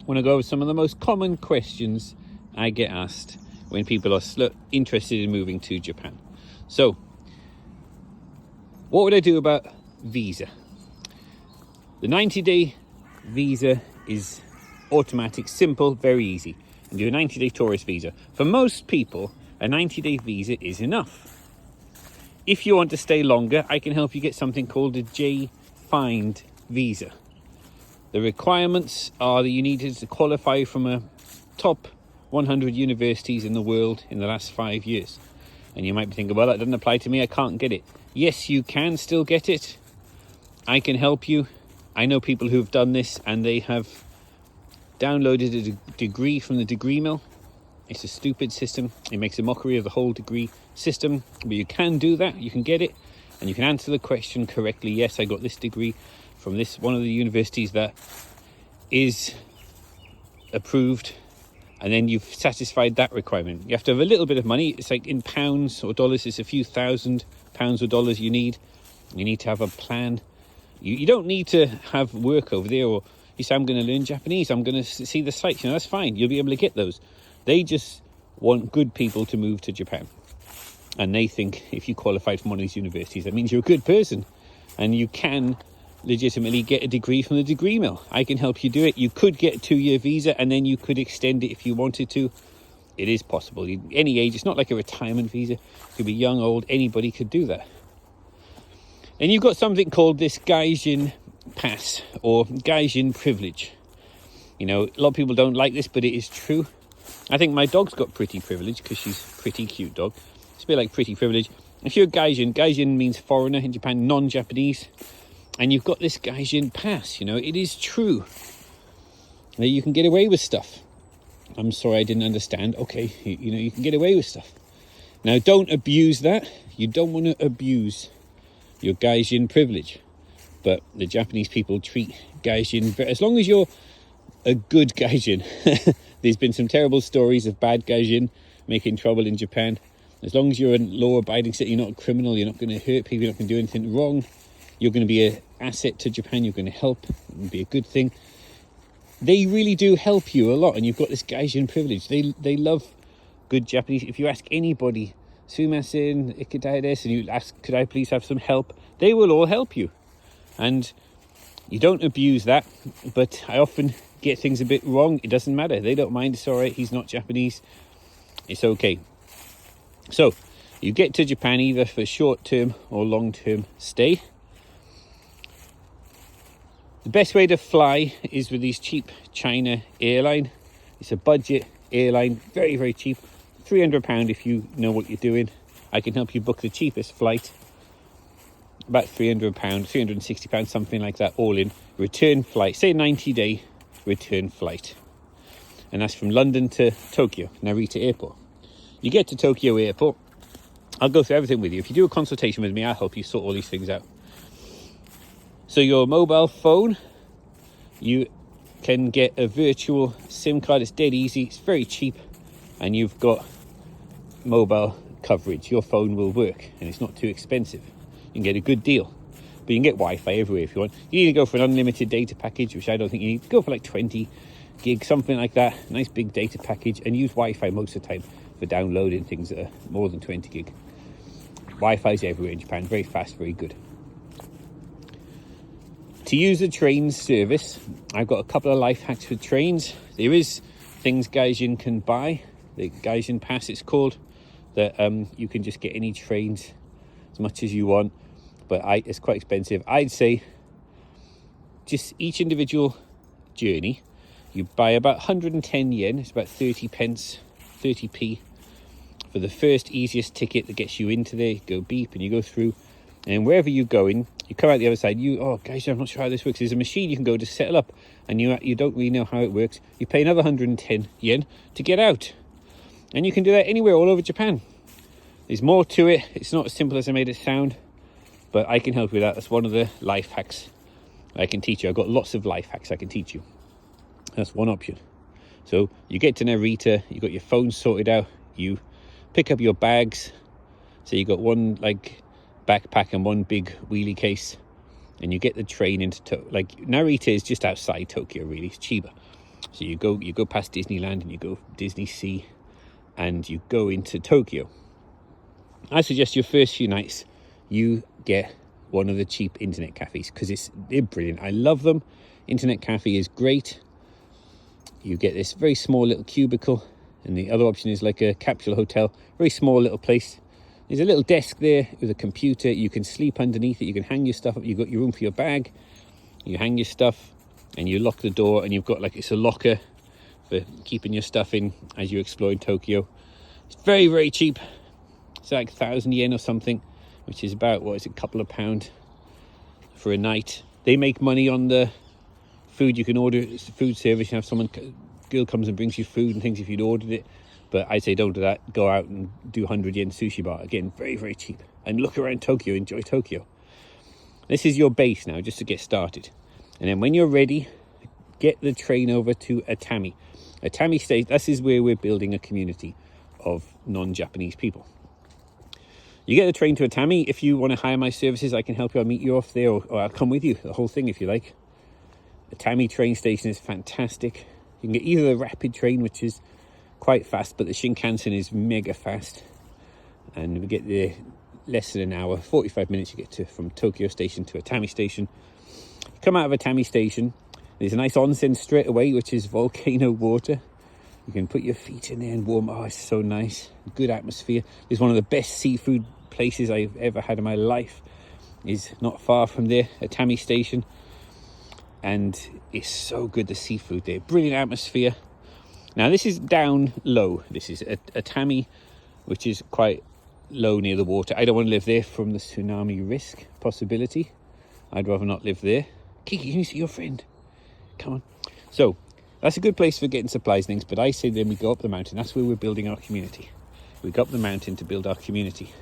want to go over some of the most common questions I get asked when people are interested in moving to Japan. So, what would I do about visa? The 90-day visa is automatic, simple, very easy. You do a 90-day tourist visa. For most people, a 90-day visa is enough. If you want to stay longer, I can help you get something called a J-Find visa. The requirements are that you need to qualify from a top 100 universities in the world in the last 5 years. And you might be thinking, well, that doesn't apply to me, I can't get it. Yes, you can still get it. I can help you. I know people who've done this and they have downloaded a degree from the degree mill. It's a stupid system. It makes a mockery of the whole degree system. But you can do that. You can get it. And you can answer the question correctly. Yes, I got this degree from this one of the universities that is approved, and then you've satisfied that requirement. You have to have a little bit of money. It's like in pounds or dollars, it's a few £1,000s or dollars you need. You need to have a plan. You don't need to have work over there, or you say, I'm going to learn Japanese, I'm going to see the sights. That's fine. You'll be able to get those. They just want good people to move to Japan. And they think if you qualified from one of these universities, that means you're a good person and you can legitimately get a degree from the degree mill. I can help you do it. You could get a 2-year visa and then you could extend it if you wanted to. It is possible. Any age. It's not like a retirement visa. You could be young, old. Anybody could do that. And you've got something called this Gaijin pass or Gaijin privilege. A lot of people don't like this, but it is true. I think my dog's got pretty privilege because she's a pretty cute dog. It's a bit like pretty privilege. If you're a Gaijin means foreigner in Japan, non-Japanese. And you've got this Gaijin pass, it is true that you can get away with stuff. I'm sorry, I didn't understand. Okay, you can get away with stuff. Now, don't abuse that. You don't want to abuse your Gaijin privilege. But the Japanese people treat Gaijin, as long as you're a good Gaijin. There's been some terrible stories of bad Gaijin making trouble in Japan. As long as you're a law-abiding citizen, you're not a criminal, you're not going to hurt people, you're not going to do anything wrong. You're going to be an asset to Japan. You're going to help. It'll be a good thing. They really do help you a lot. And you've got this Gaijin privilege. They love good Japanese. If you ask anybody, sumimasen, ikitai desu, and you ask, could I please have some help? They will all help you. And you don't abuse that. But I often get things a bit wrong. It doesn't matter. They don't mind. It's all right. He's not Japanese. It's okay. So you get to Japan either for short-term or long-term stay. The best way to fly is with these cheap China airline. It's a budget airline, very, very cheap. £300 if you know what you're doing. I can help you book the cheapest flight. About £300, £360, something like that, all in. Return flight, say 90-day return flight. And that's from London to Tokyo, Narita Airport. You get to Tokyo Airport. I'll go through everything with you. If you do a consultation with me, I'll help you sort all these things out. So your mobile phone, you can get a virtual SIM card. It's dead easy. It's very cheap. And you've got mobile coverage. Your phone will work and it's not too expensive. You can get a good deal. But you can get Wi-Fi everywhere if you want. You need to go for an unlimited data package, which I don't think you need. Go for like 20 gig, something like that. Nice big data package. And use Wi-Fi most of the time for downloading things that are more than 20 gig. Wi-Fi is everywhere in Japan. Very fast, very good. To use the train service, I've got a couple of life hacks for trains. There is things Gaijin can buy, the Gaijin pass it's called, that you can just get any trains as much as you want, but it's quite expensive. I'd say just each individual journey, you buy about 110 yen, it's about 30 pence, 30p, for the first easiest ticket that gets you into there. You go beep and you go through, and wherever you're going, you come out the other side, guys, I'm not sure how this works. There's a machine you can go to settle up, and you don't really know how it works. You pay another 110 yen to get out. And you can do that anywhere all over Japan. There's more to it. It's not as simple as I made it sound, but I can help you with that. That's one of the life hacks I can teach you. I've got lots of life hacks I can teach you. That's one option. So you get to Narita, you got your phone sorted out, you pick up your bags. So you got one backpack and one big wheelie case, and you get the train into Narita is just outside Tokyo, really. It's Chiba. So you go past Disneyland and you go Disney Sea and you go into Tokyo. I suggest your first few nights you get one of the cheap internet cafes, because they're brilliant. I love them. Internet cafe is great. You get this very small little cubicle, and the other option is like a capsule hotel, very small little place. There's a little desk there with a computer. You can sleep underneath it. You can hang your stuff up. You've got your room for your bag. You hang your stuff and you lock the door, and you've got like, it's a locker for keeping your stuff in as you explore in Tokyo. It's very, very cheap. It's like 1,000 yen or something, which is about, what is it, a couple of pounds for a night. They make money on the food you can order. It's a food service. You have girl comes and brings you food and things if you'd ordered it. But I'd say don't do that. Go out and do 100 yen sushi bar. Again, very, very cheap. And look around Tokyo, enjoy Tokyo. This is your base now, just to get started. And then when you're ready, get the train over to Atami. Atami State, this is where we're building a community of non-Japanese people. You get the train to Atami. If you want to hire my services, I can help you. I'll meet you off there, or I'll come with you, the whole thing if you like. Atami train station is fantastic. You can get either the rapid train, which is quite fast, but the Shinkansen is mega fast. And we get there less than an hour, 45 minutes you get from Tokyo Station to Atami Station. Come out of Atami Station, there's a nice onsen straight away, which is volcano water. You can put your feet in there and warm. Oh, it's so nice. Good atmosphere. It's one of the best seafood places I've ever had in my life. Is not far from there, Atami Station. And it's so good, the seafood there. Brilliant atmosphere. Now, this is down low. This is Atami, which is quite low near the water. I don't want to live there from the tsunami risk possibility. I'd rather not live there. Kiki, can you see your friend? Come on. So, that's a good place for getting supplies and things, but I say then we go up the mountain. That's where we're building our community. We go up the mountain to build our community.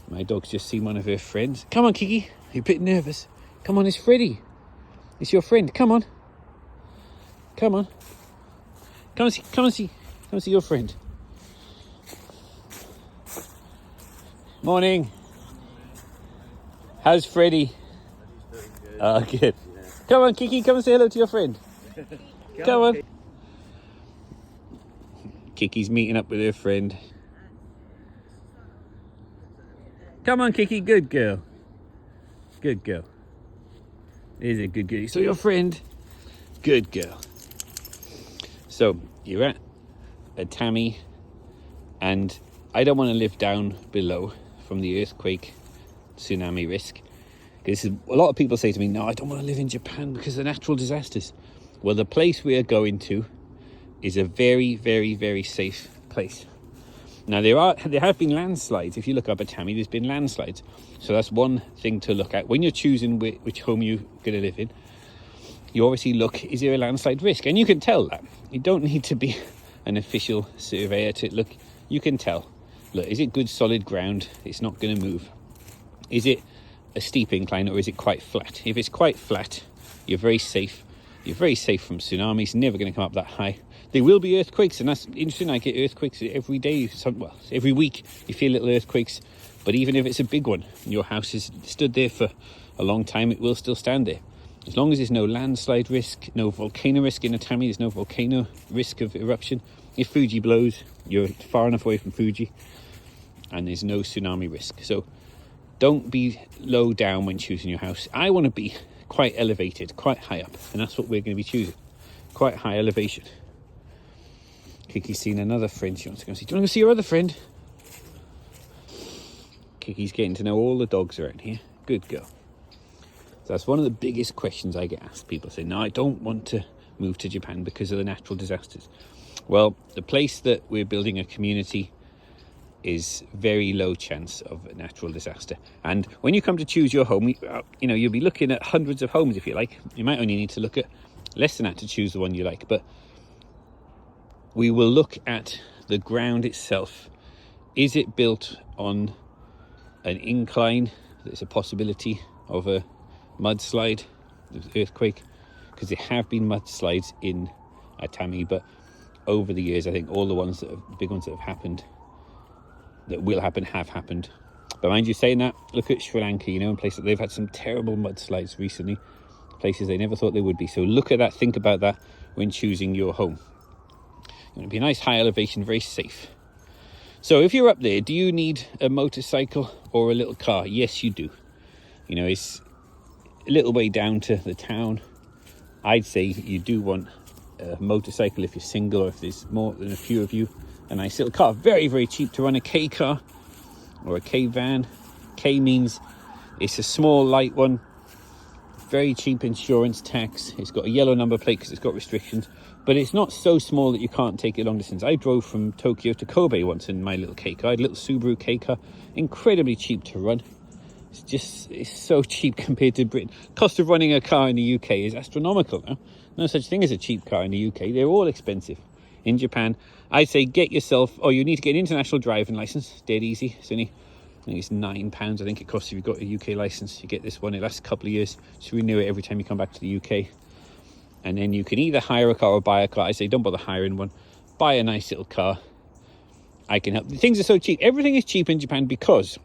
My dog's just seen one of her friends. Come on, Kiki. You're a bit nervous. Come on, it's Freddy. It's your friend. Come on. Come on. Come and see your friend. Morning. How's Freddy? Oh, good. Yeah. Come on, Kiki, come and say hello to your friend. Come on. Kiki's meeting up with her friend. Come on, Kiki, good girl. Good girl. There's a good girl. So your friend, good girl. So you're at Atami, and I don't want to live down below from the earthquake tsunami risk. Because a lot of people say to me, no, I don't want to live in Japan because of natural disasters. Well, the place we are going to is a very, very, very safe place. Now, there have been landslides. If you look up Atami, there's been landslides. So that's one thing to look at. When you're choosing which home you're going to live in, you obviously look, is there a landslide risk? And you can tell that. You don't need to be an official surveyor to look. You can tell. Look, is it good solid ground? It's not going to move. Is it a steep incline, or is it quite flat? If it's quite flat, you're very safe. You're very safe from tsunamis. Never going to come up that high. There will be earthquakes, and that's interesting. I get earthquakes every day. Every week you feel little earthquakes. But even if it's a big one, and your house has stood there for a long time, it will still stand there. As long as there's no landslide risk, no volcano risk in Atami, there's no volcano risk of eruption. If Fuji blows, you're far enough away from Fuji, and there's no tsunami risk. So don't be low down when choosing your house. I want to be quite elevated, quite high up, and that's what we're going to be choosing. Quite high elevation. Kiki's seen another friend she wants to go see. Do you want to go see your other friend? Kiki's getting to know all the dogs around here. Good girl. So that's one of the biggest questions I get asked. People say, no, I don't want to move to Japan because of the natural disasters. Well, the place that we're building a community is very low chance of a natural disaster. And when you come to choose your home, you'll be looking at hundreds of homes if you like. You might only need to look at less than that to choose the one you like. But we will look at the ground itself. Is it built on an incline? There's a possibility of a mudslide, earthquake, because there have been mudslides in Atami, but over the years, I think all the big ones that have happened, that will happen, have happened. But mind you, saying that, look at Sri Lanka, in places they've had some terrible mudslides recently, places they never thought they would be. So look at that, think about that when choosing your home. You want to be a nice high elevation, very safe. So if you're up there, do you need a motorcycle or a little car? Yes, you do. You know, it's a little way down to the town. I'd say you do want a motorcycle if you're single, or if there's more than a few of you. A nice little car, very, very cheap to run, a K car or a K van. K means it's a small, light one. Very cheap insurance, tax. It's got a yellow number plate because it's got restrictions. But it's not so small that you can't take it long distance. I drove from Tokyo to Kobe once in my little K car. I had a little Subaru K car. Incredibly cheap to run. It's so cheap compared to Britain. Cost of running a car in the UK is astronomical now. No such thing as a cheap car in the UK. They're all expensive. In Japan, I'd say get yourself, you need to get an international driving license. Dead easy. It's only, I think it's £9, I think it costs if you've got a UK license. You get this one, it lasts a couple of years. Just renew it every time you come back to the UK. And then you can either hire a car or buy a car. I say don't bother hiring one. Buy a nice little car. I can help. Things are so cheap. Everything is cheap in Japan because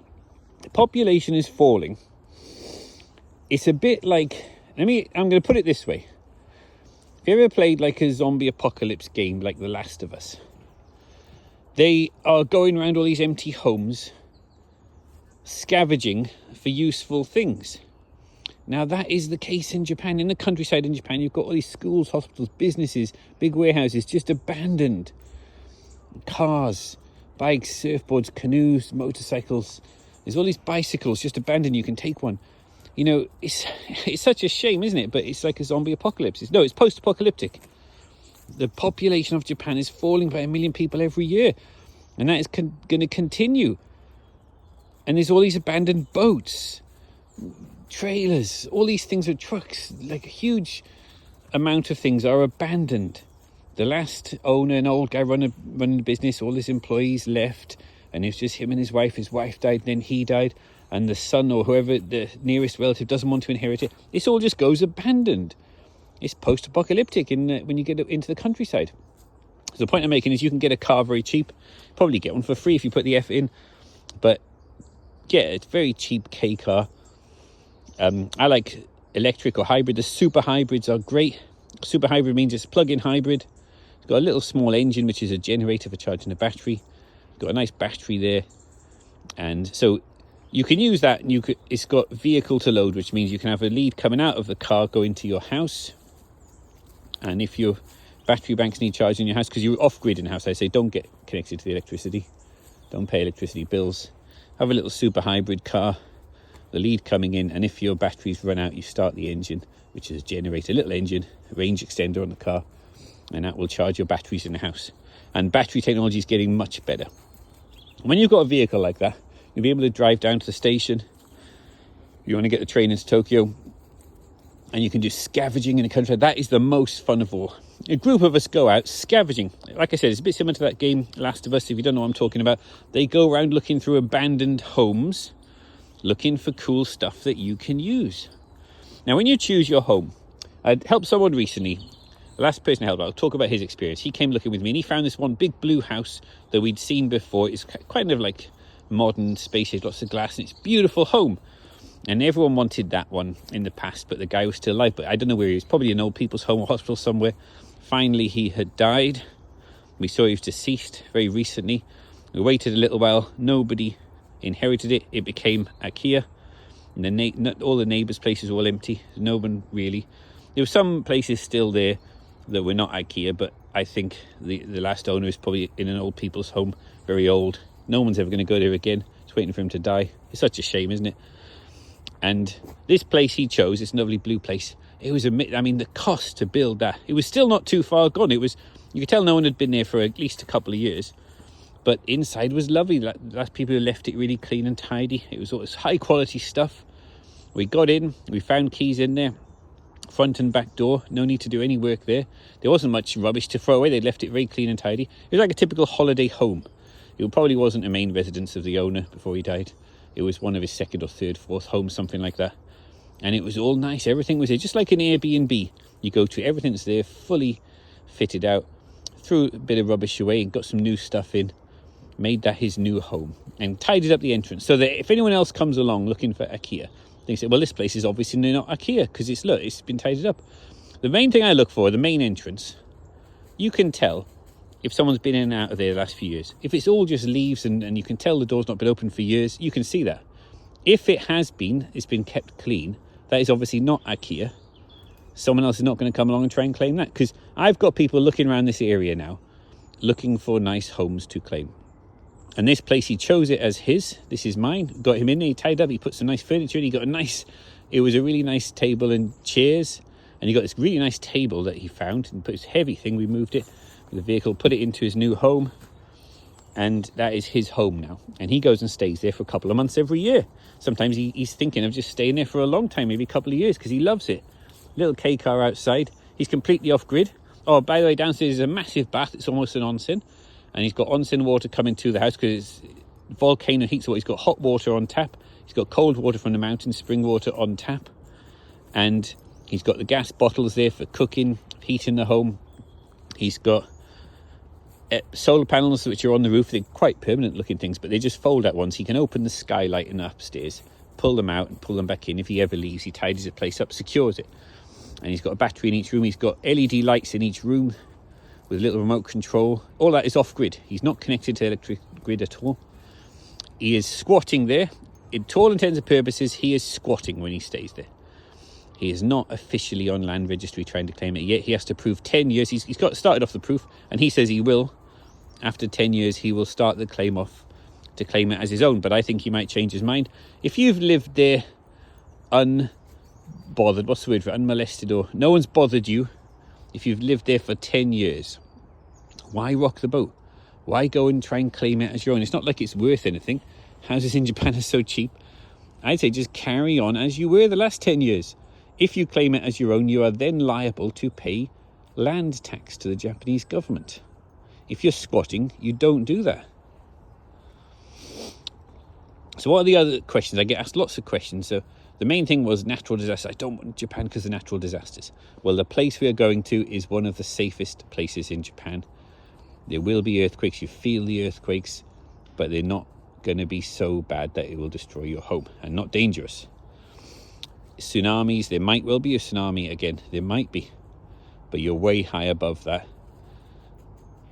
the population is falling. It's a bit like, I'm going to put it this way. Have you ever played like a zombie apocalypse game like The Last of Us? They are going around all these empty homes, scavenging for useful things. Now, that is the case in Japan. In the countryside in Japan, you've got all these schools, hospitals, businesses, big warehouses just abandoned. Cars, bikes, surfboards, canoes, motorcycles. There's all these bicycles just abandoned. You can take one. You know, it's such a shame, isn't it? But it's like a zombie apocalypse. It's post-apocalyptic. The population of Japan is falling by 1 million people every year. And that is going to continue. And there's all these abandoned boats, trailers, all these things with trucks, like a huge amount of things are abandoned. The last owner, an old guy running the business, all his employees left, and it was just him and his wife. His wife died, then he died, and the son or whoever, the nearest relative, doesn't want to inherit it. This all just goes abandoned. It's post-apocalyptic when you get into the countryside. So the point I'm making is you can get a car very cheap, probably get one for free if you put the F in, but yeah, it's very cheap K car. I like electric or hybrid. The super hybrids are great. Super hybrid means it's a plug-in hybrid. It's got a little small engine, which is a generator for charging the battery. Got a nice battery there. And so you can use that, and it's got vehicle to load, which means you can have a lead coming out of the car, go into your house. And if your battery banks need charging in your house, because you're off-grid in the house, I say don't get connected to the electricity. Don't pay electricity bills. Have a little super hybrid car, the lead coming in, and if your batteries run out, you start the engine, which is a generator, a little engine, range extender on the car, and that will charge your batteries in the house. And battery technology is getting much better. When you've got a vehicle like that, you'll be able to drive down to the station. You want to get the train into Tokyo, and you can do scavenging in the country. That is the most fun of all. A group of us go out scavenging. Like I said, it's a bit similar to that game, Last of Us. If you don't know what I'm talking about, they go around looking through abandoned homes, looking for cool stuff that you can use. Now, when you choose your home, I helped someone recently. The last person I helped, I'll talk about his experience. He came looking with me, and he found this one big blue house that we'd seen before. It's kind of like modern, spacious, lots of glass, and it's a beautiful home. And everyone wanted that one in the past, but the guy was still alive. But I don't know where he is. Probably an old people's home or hospital somewhere. Finally, he had died. We saw he was deceased very recently. We waited a little while. Nobody inherited it. It became IKEA. And all the neighbours' places were all empty. No one really. There were some places still there that were not IKEA, but I think the last owner is probably in an old people's home, very old. No one's ever going to go there again. Just waiting for him to die. It's such a shame, isn't it? And this place he chose, this lovely blue place, it was the cost to build that, it was still not too far gone. You could tell no one had been there for at least a couple of years, but inside was lovely. Last people who left it really clean and tidy. It was all this high quality stuff. We got in, we found keys in there, front and back door, no need to do any work there. There wasn't much rubbish to throw away. They left it very clean and tidy. It was like a typical holiday home. It probably wasn't a main residence of the owner before he died. It was one of his second or third, fourth homes, something like that. And it was all nice. Everything was there, just like an Airbnb. You go to, everything's there, fully fitted out. Threw a bit of rubbish away and got some new stuff in. Made that his new home. And tidied up the entrance. So that if anyone else comes along looking for IKEA, they say, well, this place is obviously not IKEA, because it's been tidied up. The main thing I look for, the main entrance, you can tell if someone's been in and out of there the last few years. If it's all just leaves and you can tell the door's not been open for years, you can see that. If it has been, it's been kept clean, that is obviously not IKEA. Someone else is not going to come along and try and claim that, because I've got people looking around this area now looking for nice homes to claim. And this place, he chose it as his. This is mine. Got him in there, he tied up, he put some nice furniture in, it was a really nice table and chairs. And he got this really nice table that he found and put his heavy thing. We moved it with the vehicle, put it into his new home. And that is his home now. And he goes and stays there for a couple of months every year. Sometimes he's thinking of just staying there for a long time, maybe a couple of years, because he loves it. Little K car outside. He's completely off grid. Oh, by the way, downstairs is a massive bath. It's almost an onsen. And he's got onsen water coming to the house because volcano heat. So he's got hot water on tap. He's got cold water from the mountain, spring water on tap. And he's got the gas bottles there for cooking, heating the home. He's got solar panels which are on the roof. They're quite permanent looking things, but they just fold out once. He can open the skylight in upstairs, pull them out and pull them back in. If he ever leaves, he tidies the place up, secures it. And he's got a battery in each room. He's got LED lights in each room with a little remote control. All that is off grid. He's not connected to electric grid at all. He is squatting there. In all intents and purposes, he is squatting when he stays there. He is not officially on land registry trying to claim it yet. He has to prove 10 years. He's got started off the proof, and he says he will. After 10 years, he will start the claim off to claim it as his own. But I think he might change his mind. If you've lived there unbothered, what's the word for it? Unmolested, or no one's bothered you, if you've lived there for 10 years, why rock the boat? Why go and try and claim it as your own? It's not like it's worth anything. Houses in Japan are so cheap. I'd say just carry on as you were the last 10 years. If you claim it as your own, you are then liable to pay land tax to the Japanese government. If you're squatting, you don't do that. So what are the other questions? I get asked lots of questions. So the main thing was natural disasters. I don't want Japan because of natural disasters. Well, the place we are going to is one of the safest places in Japan. There will be earthquakes. You feel the earthquakes, but they're not going to be so bad that it will destroy your home, and not dangerous. Tsunamis, there might well be a tsunami again. There might be, but you're way high above that.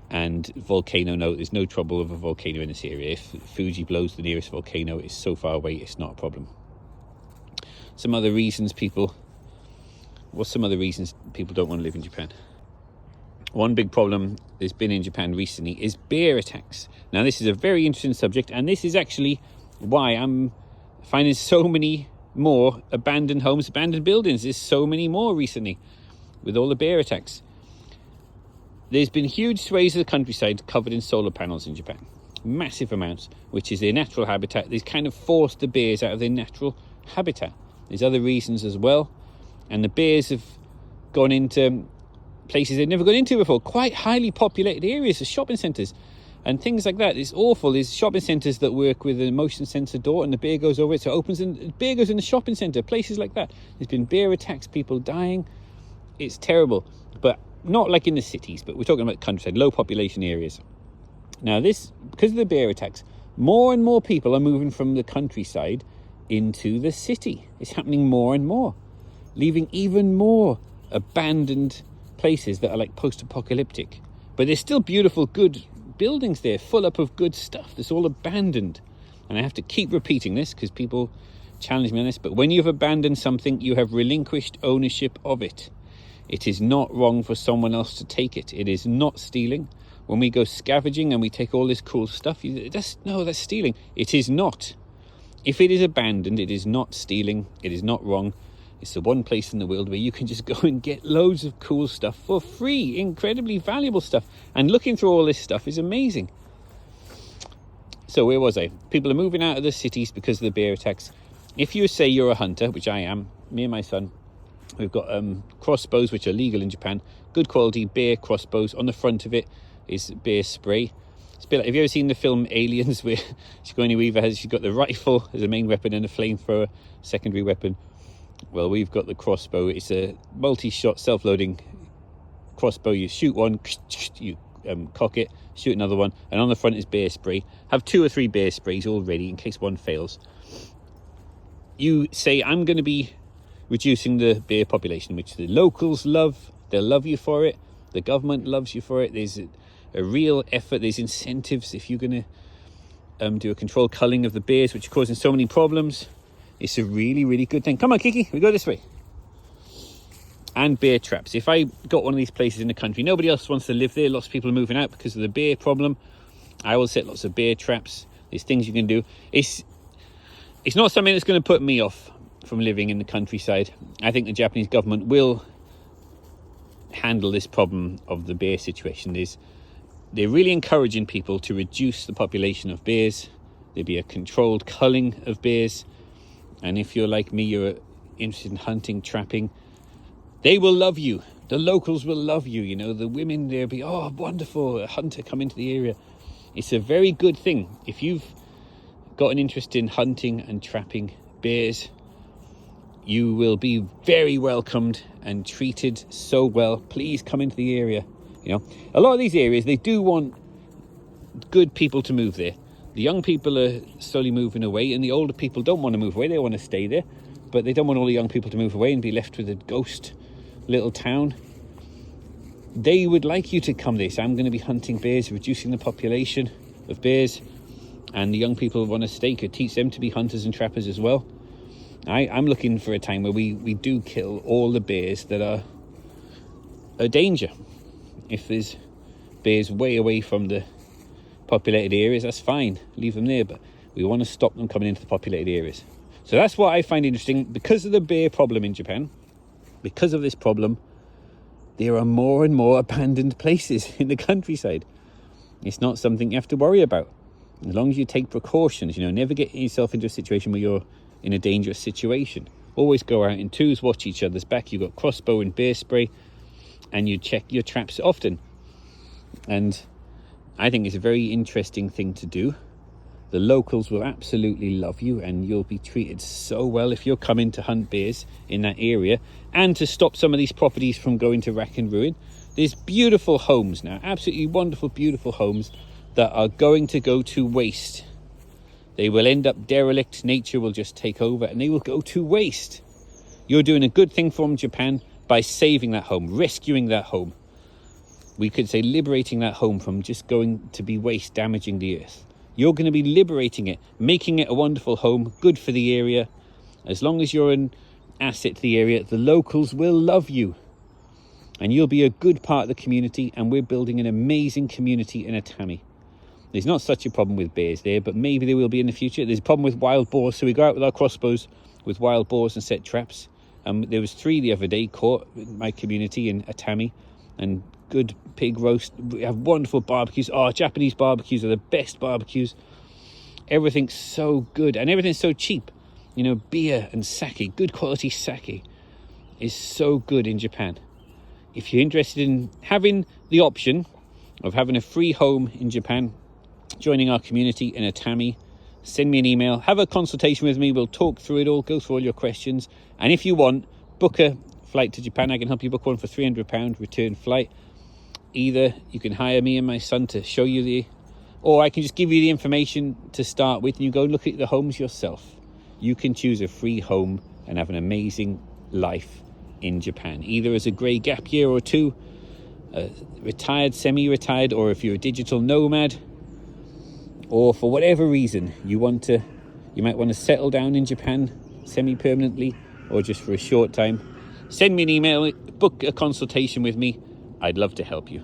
And volcano, no, there's no trouble with a volcano in this area. If Fuji blows the nearest volcano, it's so far away, it's not a problem. Some other reasons people don't want to live in Japan? One big problem there's been in Japan recently is bear attacks. Now, this is a very interesting subject, and this is actually why I'm finding so many more abandoned homes, abandoned buildings. There's so many more recently with all the bear attacks. There's been huge swathes of the countryside covered in solar panels in Japan. Massive amounts, which is their natural habitat. They've kind of forced the bears out of their natural habitat. There's other reasons as well. And the bears have gone into places they've never gone into before. Quite highly populated areas, the shopping centres and things like that. It's awful. There's shopping centres that work with a motion sensor door, and the bear goes over it, so it opens, and the bear goes in the shopping centre. Places like that. There's been bear attacks, people dying. It's terrible. But not like in the cities, but we're talking about countryside, low population areas. Now this, because of the bear attacks, more and more people are moving from the countryside into the city. It's happening more and more, leaving even more abandoned places that are like post-apocalyptic. But there's still beautiful, good buildings there, full up of good stuff that's all abandoned. And I have to keep repeating this because people challenge me on this, but when you've abandoned something, you have relinquished ownership of it. It is not wrong for someone else to take it. It is not stealing. When we go scavenging and we take all this cool stuff, that's stealing. It is not. If it is abandoned, it is not stealing. It is not wrong. It's the one place in the world where you can just go and get loads of cool stuff for free, incredibly valuable stuff. And looking through all this stuff is amazing. So where was I? People are moving out of the cities because of the bear attacks. If you say you're a hunter, which I am, me and my son, we've got crossbows which are legal in Japan. Good quality bear crossbows. On the front of it is bear spray. It's a bit like, have you ever seen the film Aliens, where Sigourney Weaver she's got the rifle as a main weapon and a flamethrower secondary weapon? Well, we've got the crossbow. It's a multi-shot self-loading crossbow. You shoot one, you cock it, shoot another one, and on the front is bear spray. Have 2 or 3 bear sprays all ready in case one fails. You say, I'm going to be reducing the bear population, which the locals love. They'll love you for it. The government loves you for it. There's a real effort. There's incentives if you're going to do a controlled culling of the bears, which are causing so many problems. It's a really, really good thing. Come on, Kiki, we go this way. And bear traps. If I got one of these places in the country, nobody else wants to live there. Lots of people are moving out because of the bear problem. I will set lots of bear traps. There's things you can do. It's not something that's going to put me off from living in the countryside. I think the Japanese government will handle this problem of the bear situation. They're really encouraging people to reduce the population of bears. There'll be a controlled culling of bears. And if you're like me, you're interested in hunting, trapping, they will love you. The locals will love you. You know, the women, they'll be, oh, wonderful, a hunter come into the area. It's a very good thing. If you've got an interest in hunting and trapping bears, you will be very welcomed and treated so well. Please come into the area. You know, a lot of these areas, they do want good people to move there. The young people are slowly moving away, and the older people don't want to move away. They want to stay there, but they don't want all the young people to move away and be left with a ghost little town. They would like you to come there. So I'm going to be hunting bears, reducing the population of bears, and the young people want to stay. Could teach them to be hunters and trappers as well. I'm looking for a time where we do kill all the bears that are a danger. If there's bears way away from the populated areas, that's fine, leave them there, but we want to stop them coming into the populated areas. So that's what I find interesting. Because of the bear problem in Japan, because of this problem, there are more and more abandoned places in the countryside. It's not something you have to worry about. As long as you take precautions, you know, never get yourself into a situation where you're in a dangerous situation. Always go out in twos, watch each other's back. You've got crossbow and bear spray, and you check your traps often. And I think it's a very interesting thing to do. The locals will absolutely love you, and you'll be treated so well if you're coming to hunt bears in that area. And to stop some of these properties from going to rack and ruin, there's beautiful homes now, absolutely wonderful, beautiful homes that are going to go to waste. They will end up derelict. Nature will just take over and they will go to waste. You're doing a good thing from Japan by saving that home, rescuing that home. We could say liberating that home from just going to be waste, damaging the earth. You're going to be liberating it, making it a wonderful home, good for the area. As long as you're an asset to the area, the locals will love you. And you'll be a good part of the community, and we're building an amazing community in Atami. There's not such a problem with bears there, but maybe there will be in the future. There's a problem with wild boars, so we go out with our crossbows with wild boars and set traps. There was 3 the other day caught in my community in Atami, and good pig roast. We have wonderful barbecues. Oh, Japanese barbecues are the best barbecues. Everything's so good, and everything's so cheap. You know, beer and sake, good quality sake, is so good in Japan. If you're interested in having the option of having a free home in Japan, joining our community in Atami, send me an email, have a consultation with me. We'll talk through it all, go through all your questions. And if you want, book a flight to Japan. I can help you book one for £300 return flight. Either you can hire me and my son to show you or I can just give you the information to start with, and you go and look at the homes yourself. You can choose a free home and have an amazing life in Japan, either as a grey gap year or 2, retired, semi-retired, or if you're a digital nomad, or for whatever reason you might want to settle down in Japan semi-permanently or just for a short time. Send me an email, book a consultation with me. I'd love to help you.